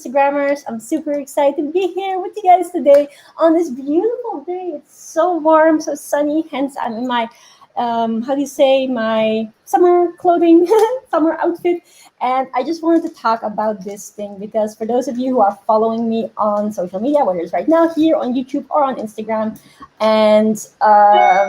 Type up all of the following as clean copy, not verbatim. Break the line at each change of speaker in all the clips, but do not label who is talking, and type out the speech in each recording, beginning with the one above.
Instagrammers. I'm super excited to be here with you guys today on this beautiful day. It's so warm, so sunny. Hence, I'm in my how do you say, my summer clothing, summer outfit. And I just wanted to talk about this thing because for those of you who are following me on social media, whether it's right now here on YouTube or on Instagram, and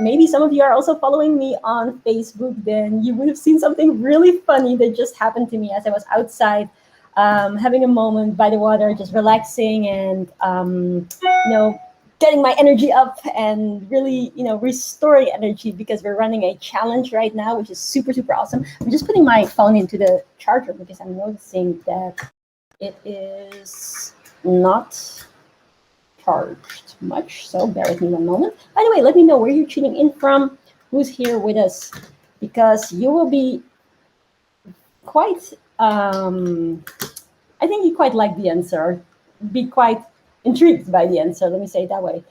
maybe some of you are also following me on Facebook, then you would have seen something really funny that just happened to me as I was outside having a moment by the water, just relaxing and getting my energy up and really restoring energy because we're running a challenge right now, which is super super awesome. I'm just putting my phone into the charger because I'm noticing that it is not charged much. So bear with me one moment. By the way, let me know where you're tuning in from, who's here with us, because you will be quite I think you quite like the answer, be quite intrigued by the answer, let me say it that way,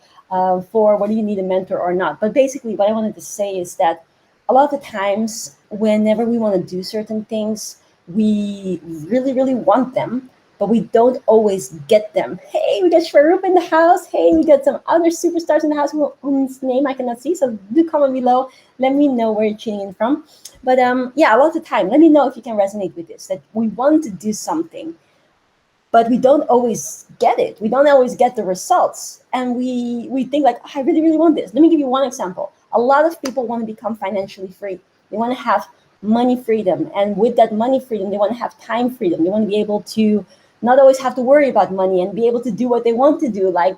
for whether you need a mentor or not. But basically, what I wanted to say is that a lot of the times, whenever we want to do certain things, we really, really want them, but we don't always get them. Hey, we got Shwaroop in the house. Hey, we got some other superstars in the house whose name I cannot see. So do comment below. Let me know where you're tuning in from. But yeah, a lot of the time, let me know if you can resonate with this, that we want to do something, but we don't always get it. We don't always get the results. And we think like, oh, I really, really want this. Let me give you one example. A lot of people want to become financially free. They want to have money freedom. And with that money freedom, they want to have time freedom. They want to be able to not always have to worry about money and be able to do what they want to do, like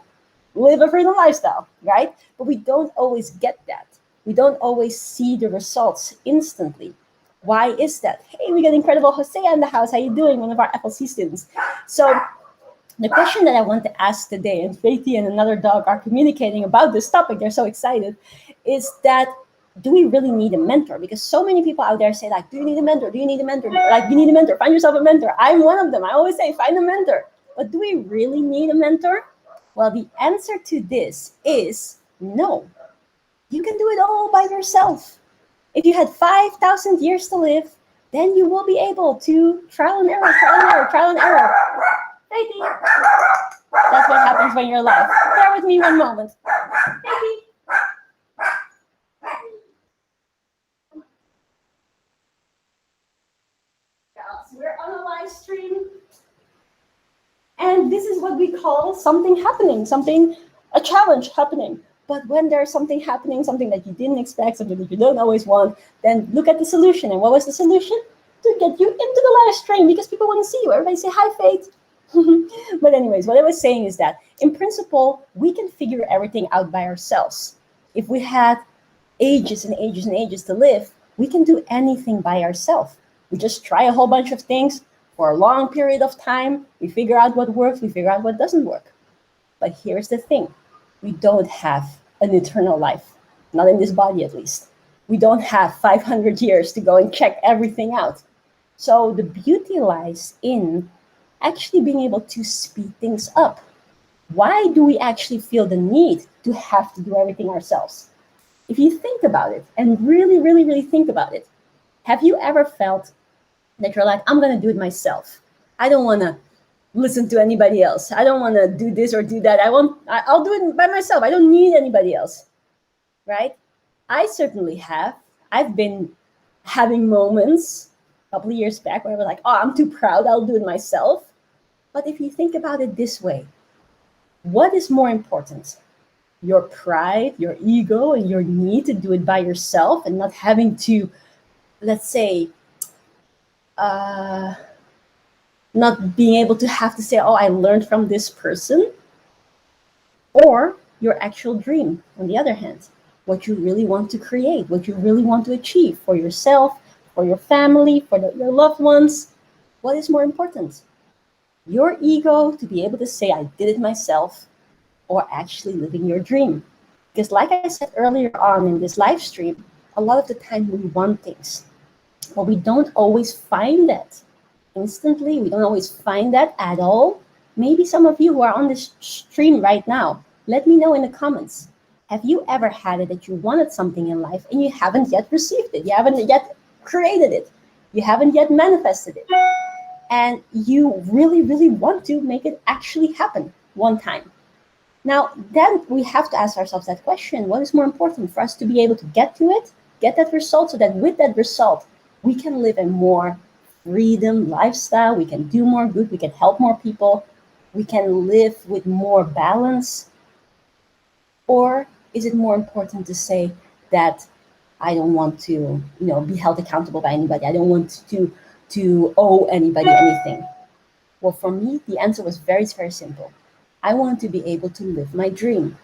live a freedom lifestyle, right? But we don't always get that. We don't always see the results instantly. Why is that? Hey, we got incredible Hosea in the house. How you doing? One of our FLC students. So the question that I want to ask today, and Faithy and another dog are communicating about this topic, they're so excited, is that do we really need a mentor? Because so many people out there say like, do you need a mentor? Do you need a mentor? Like, you need a mentor. Find yourself a mentor. I'm one of them. I always say, find a mentor. But do we really need a mentor? Well, the answer to this is no. You can do it all by yourself. If you had 5,000 years to live, then you will be able to trial and error, trial and error, trial and error. Faithy. That's what happens when you're alive. Bear with me one moment. Faithy. We're on a live stream. And this is what we call something happening, a challenge happening. But when there's something happening, something that you didn't expect, something that you don't always want, then look at the solution. And what was the solution? To get you into the live stream because people want to see you. Everybody say hi, Faith. But anyways, what I was saying is that in principle, we can figure everything out by ourselves. If we had ages and ages and ages to live, we can do anything by ourselves. We just try a whole bunch of things for a long period of time. We figure out what works, we figure out what doesn't work. But here's the thing. We don't have an eternal life, not in this body at least. We don't have 500 years to go and check everything out. So the beauty lies in actually being able to speed things up. Why do we actually feel the need to have to do everything ourselves? If you think about it and really, really, really think about it, have you ever felt that you're like, I'm going to do it myself. I don't want to listen to anybody else. I don't want to do this or do that. I'll do it by myself. I don't need anybody else, right? I certainly have. I've been having moments a couple of years back where I was like, oh, I'm too proud. I'll do it myself. But if you think about it this way, what is more important? Your pride, your ego, and your need to do it by yourself and not having to, let's say, not being able to have to say, oh, I learned from this person, or your actual dream, on the other hand, what you really want to create, what you really want to achieve for yourself, for your family, for your loved ones. What is more important? Your ego to be able to say, I did it myself, or actually living your dream? Because like I said earlier on in this live stream, a lot of the time we want things, but we don't always find that instantly. We don't always find that at all. Maybe some of you who are on this stream right now, let me know in the comments. Have you ever had it that you wanted something in life and you haven't yet received it? You haven't yet created it. You haven't yet manifested it. and you really, really want to make it actually happen one time. Now, then we have to ask ourselves that question: what is more important for us to be able to get to it, get that result, so that with that result, we can live a more freedom lifestyle, we can do more good, we can help more people, we can live with more balance? Or is it more important to say that I don't want to, be held accountable by anybody. I don't want to owe anybody anything. Well, for me, the answer was very, very simple. I want to be able to live my dream.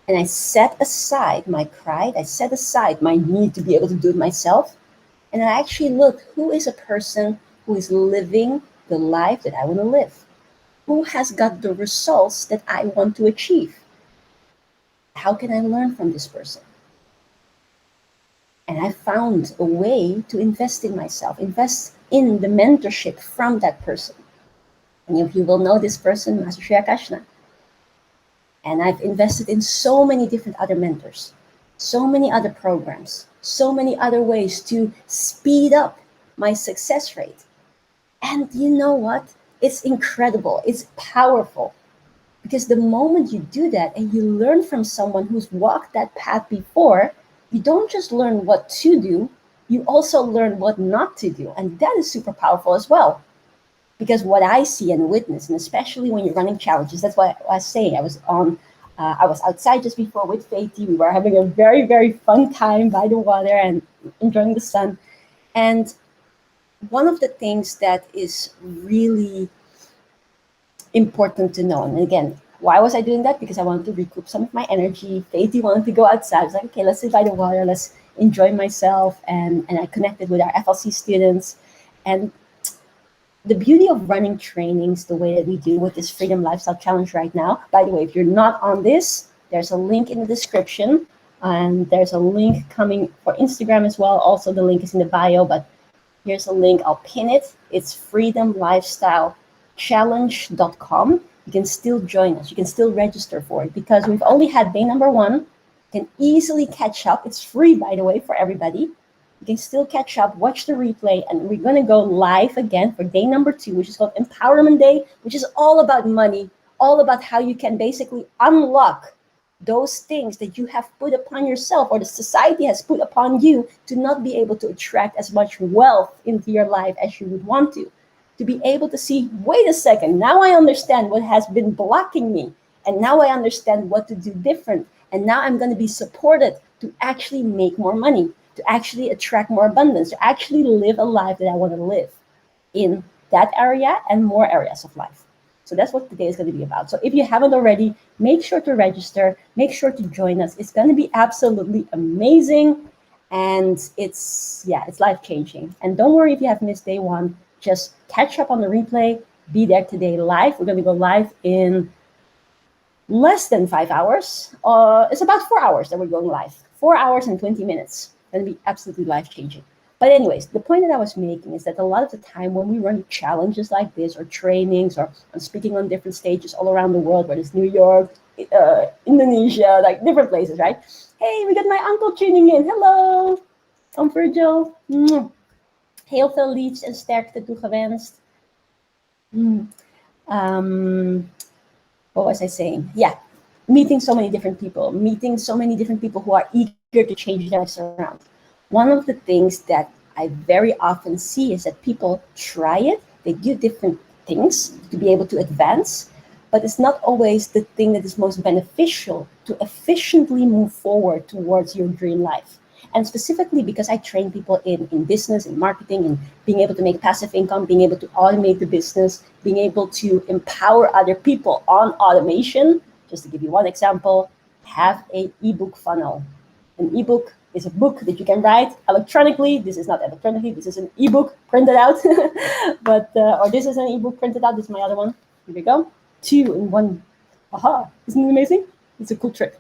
And I set aside my pride, I set aside my need to be able to do it myself. And I actually looked, who is a person who is living the life that I want to live? Who has got the results that I want to achieve? How can I learn from this person? And I found a way to invest in myself, invest in the mentorship from that person. And you will know this person, Master Shreya Kashna. And I've invested in so many different other mentors, so many other programs, so many other ways to speed up my success rate. And you know what? It's incredible. It's powerful. Because the moment you do that and you learn from someone who's walked that path before, you don't just learn what to do, you also learn what not to do. And that is super powerful as well. Because what I see and witness, and especially when you're running challenges, that's what I was saying. I was outside just before with Faithy. We were having a very, very fun time by the water and enjoying the sun. And one of the things that is really important to know, and again, why was I doing that? Because I wanted to recoup some of my energy. Faithy wanted to go outside. I was like, okay, let's sit by the water, let's enjoy myself. And I connected with our FLC students. And the beauty of running trainings the way that we do with this Freedom Lifestyle Challenge right now, by the way, if you're not on this, there's a link in the description, and there's a link coming for Instagram as well. Also, the link is in the bio, but here's a link. I'll pin it. It's freedomlifestylechallenge.com. You can still join us. You can still register for it because we've only had day number 1. You can easily catch up. It's free, by the way, for everybody. You can still catch up, watch the replay, and we're going to go live again for day number 2, which is called Empowerment Day, which is all about money, all about how you can basically unlock those things that you have put upon yourself or the society has put upon you to not be able to attract as much wealth into your life as you would want to be able to see, wait a second, now I understand what has been blocking me, and now I understand what to do different, and now I'm going to be supported to actually make more money, to actually attract more abundance, to actually live a life that I want to live in that area and more areas of life. So that's what today is going to be about. So if you haven't already, make sure to register, make sure to join us. It's going to be absolutely amazing. And it's life-changing. And don't worry if you have missed day 1, just catch up on the replay, be there today live. We're going to go live in less than 5 hours. It's about 4 hours that we're going live. 4 hours and 20 minutes. Going to be absolutely life-changing. But anyways, the point that I was making is that a lot of the time when we run challenges like this or trainings or I'm speaking on different stages all around the world, whether it's New York, Indonesia, like different places, right? Hey, we got my uncle tuning in. Hello, I'm Virgil. Heel veel liefs en sterkte toegewenst. What was I saying? Yeah, meeting so many different people who are eager to change their lives around. One of the things that I very often see is that people try it, they do different things to be able to advance, but it's not always the thing that is most beneficial to efficiently move forward towards your dream life. And specifically because I train people in business, in marketing, and being able to make passive income, being able to automate the business, being able to empower other people on automation. Just to give you one example, have an ebook funnel. An ebook is a book that you can write electronically. This is not electronically, this is an ebook printed out. Or this is an ebook printed out. This is my other one. Here we go. 2 in 1. Aha, isn't it amazing? It's a cool trick.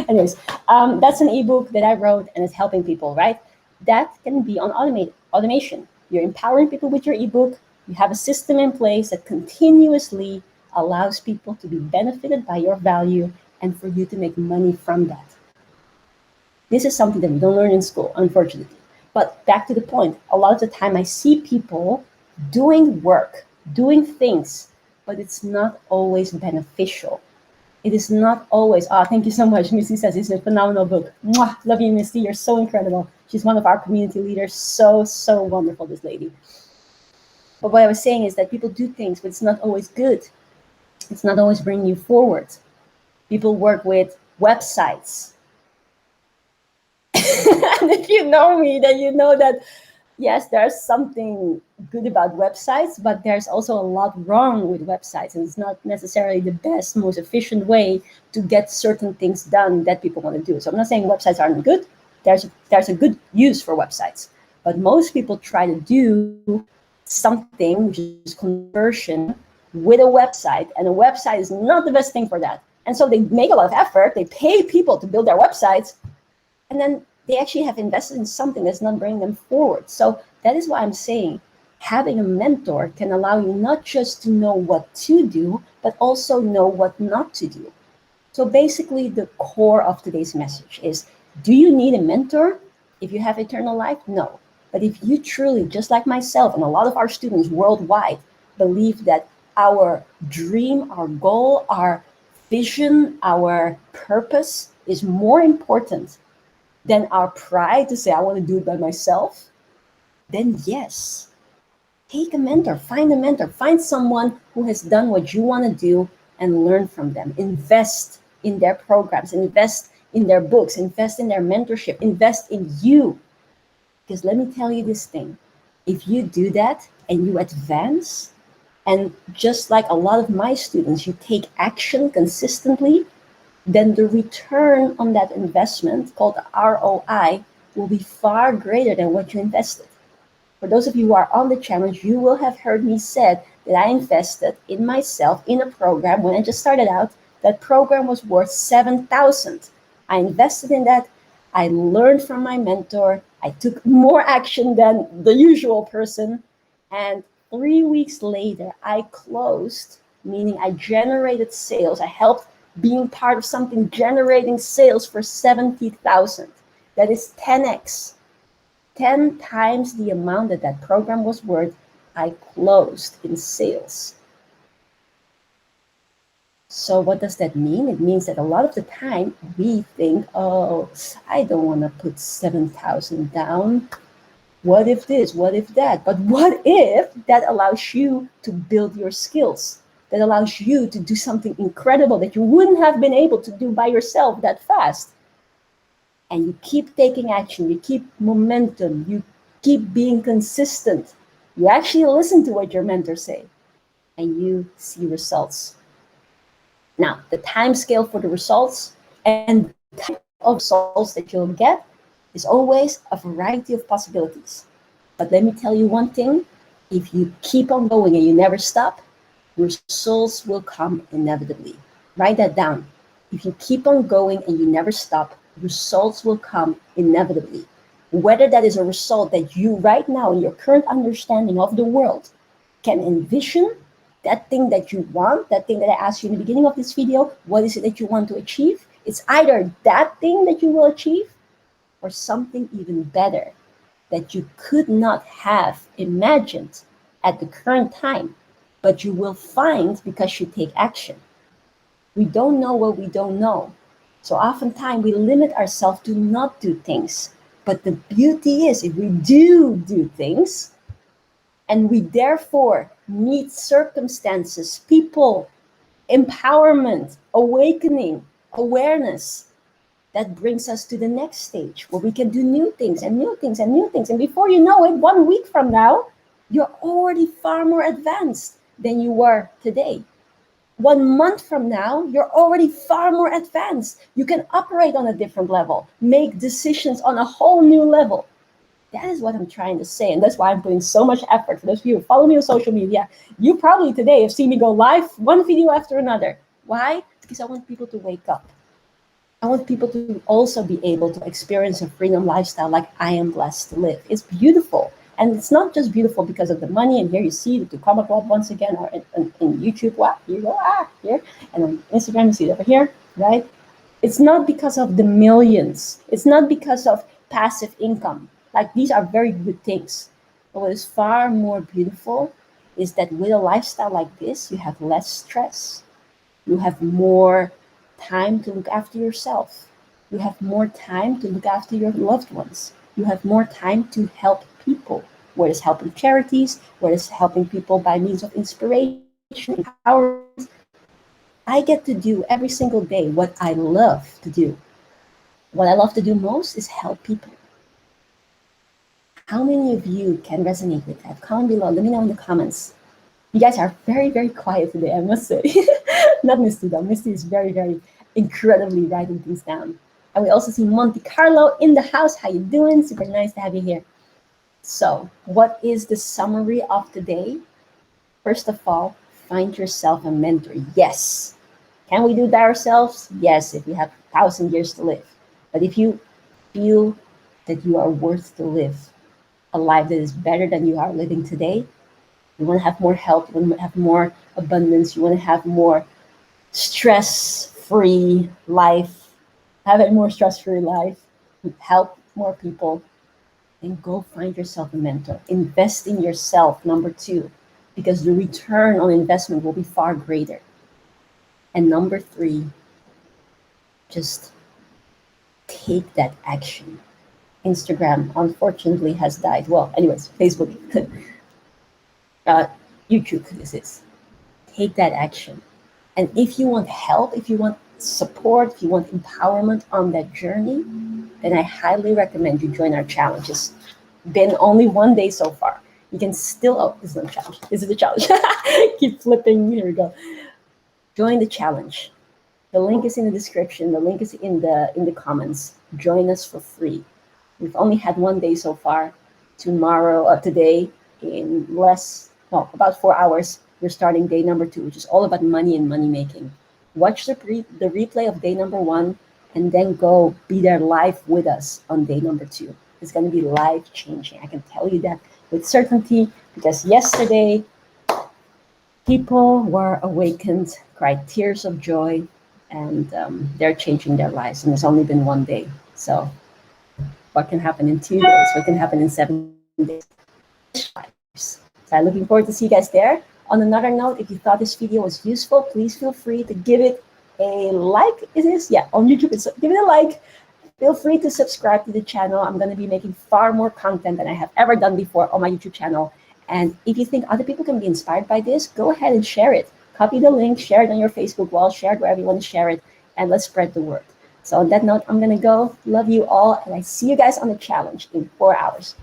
Anyways, that's an ebook that I wrote and it's helping people, right? That can be on automation. You're empowering people with your ebook. You have a system in place that continuously allows people to be benefited by your value and for you to make money from that. This is something that we don't learn in school, unfortunately. But back to the point, a lot of the time I see people doing work, doing things, but it's not always beneficial. It is not always, thank you so much. Missy says it's a phenomenal book. Mwah, love you, Missy. You're so incredible. She's one of our community leaders. So, so wonderful, this lady. But what I was saying is that people do things, but it's not always good. It's not always bringing you forward. People work with websites. And if you know me, then you know that, yes, there's something good about websites, but there's also a lot wrong with websites. And it's not necessarily the best, most efficient way to get certain things done that people want to do. So I'm not saying websites aren't good. There's a good use for websites. But most people try to do something, which is conversion, with a website. And a website is not the best thing for that. And so they make a lot of effort. They pay people to build their websites. And then they actually have invested in something that's not bringing them forward. So that is why I'm saying having a mentor can allow you not just to know what to do, but also know what not to do. So basically the core of today's message is, do you need a mentor if you have eternal life? No. But if you truly, just like myself and a lot of our students worldwide, believe that our dream, our goal, our vision, our purpose is more important than our pride to say, I want to do it by myself, then yes, take a mentor, find someone who has done what you want to do and learn from them. Invest in their programs, invest in their books, invest in their mentorship, invest in you. Because let me tell you this thing, if you do that and you advance, and just like a lot of my students, you take action consistently, then the return on that investment, called ROI, will be far greater than what you invested. For those of you who are on the challenge, you will have heard me said that I invested in myself in a program when I just started out. That program was worth $7,000. I invested in that. I learned from my mentor. I took more action than the usual person. And 3 weeks later, I closed, meaning I generated sales. I helped being part of something generating sales for 70,000. That is 10x, 10 times the amount that program was worth. I closed in sales. So what does that mean? It means that a lot of the time we think, oh, I don't want to put 7,000 down. What if this? What if that? But what if that allows you to build your skills? That allows you to do something incredible that you wouldn't have been able to do by yourself that fast. And you keep taking action, you keep momentum, you keep being consistent. You actually listen to what your mentors say, and you see results. Now, the time scale for the results and the type of results that you'll get is always a variety of possibilities. But let me tell you one thing, if you keep on going and you never stop, results will come inevitably. Write that down. If you keep on going and you never stop, results will come inevitably. Whether that is a result that you right now in your current understanding of the world can envision, that thing that you want, that thing that I asked you in the beginning of this video, what is it that you want to achieve? It's either that thing that you will achieve or something even better that you could not have imagined at the current time, but you will find because you take action. We don't know what we don't know. So oftentimes we limit ourselves to not do things. But the beauty is if we do things, and we therefore meet circumstances, people, empowerment, awakening, awareness, that brings us to the next stage where we can do new things and new things and new things. And before you know it, 1 week from now, you're already far more advanced than you were today. 1 month from now, you're already far more advanced. You can operate on a different level, make decisions on a whole new level. That is what I'm trying to say. And that's why I'm putting so much effort. For those of you who follow me on social media, you probably today have seen me go live one video after another. Why? Because I want people to wake up. I want people to also be able to experience a freedom lifestyle like I am blessed to live. It's beautiful. And it's not just beautiful because of the money. And here you see the Comma Club once again, or in YouTube, wow, here you go, here. And on Instagram, you see it over here, right? It's not because of the millions. It's not because of passive income. Like, these are very good things. But what is far more beautiful is that with a lifestyle like this, you have less stress. You have more time to look after yourself. You have more time to look after your loved ones. You have more time to help people, whether it's helping charities, whether it's helping people by means of inspiration, empowerment. I get to do every single day what I love to do. What I love to do most is help people. How many of you can resonate with that? Comment below. Let me know in the comments. You guys are very, very quiet today, I must say. Not Misty though. Misty is very, very incredibly writing things down. And we also see Monte Carlo in the house. How you doing? Super nice to have you here. So, what is the summary of today? First of all, find yourself a mentor. Yes. Can we do that ourselves? Yes, if we have 1,000 years to live. But if you feel that you are worth to live a life that is better than you are living today, you want to have more health, you want to have more abundance, you want to have more stress-free life, have a more stress-free life, help more people, then go find yourself a mentor. Invest in yourself, number two, because the return on investment will be far greater. And number three, just take that action. Instagram, unfortunately, has died. Well, anyways, Facebook, uh, YouTube, this is. Take that action. And if you want help, if you want support, if you want empowerment on that journey, then I highly recommend you join our challenge. It's been only 1 day so far. You can still, oh, this is not a challenge. This is a challenge. Keep flipping. Here we go. Join the challenge. The link is in the description. The link is in the comments. Join us for free. We've only had 1 day so far. Today, in about 4 hours, we're starting day number 2, which is all about money and money making. Watch the replay of day number 1, and then go be there live with us on day number 2. It's going to be life changing. I can tell you that with certainty, because yesterday people were awakened, cried tears of joy, and they're changing their lives. And it's only been 1 day. So what can happen in 2 days? What can happen in 7 days? So I'm looking forward to see you guys there. On another note, if you thought this video was useful, please feel free to give it a like. Is this? Yeah, on YouTube, give it a like. Feel free to subscribe to the channel. I'm going to be making far more content than I have ever done before on my YouTube channel. And if you think other people can be inspired by this, go ahead and share it. Copy the link, share it on your Facebook wall, share it wherever you want to share it, and let's spread the word. So on that note, I'm going to go. Love you all, and I see you guys on the challenge in 4 hours.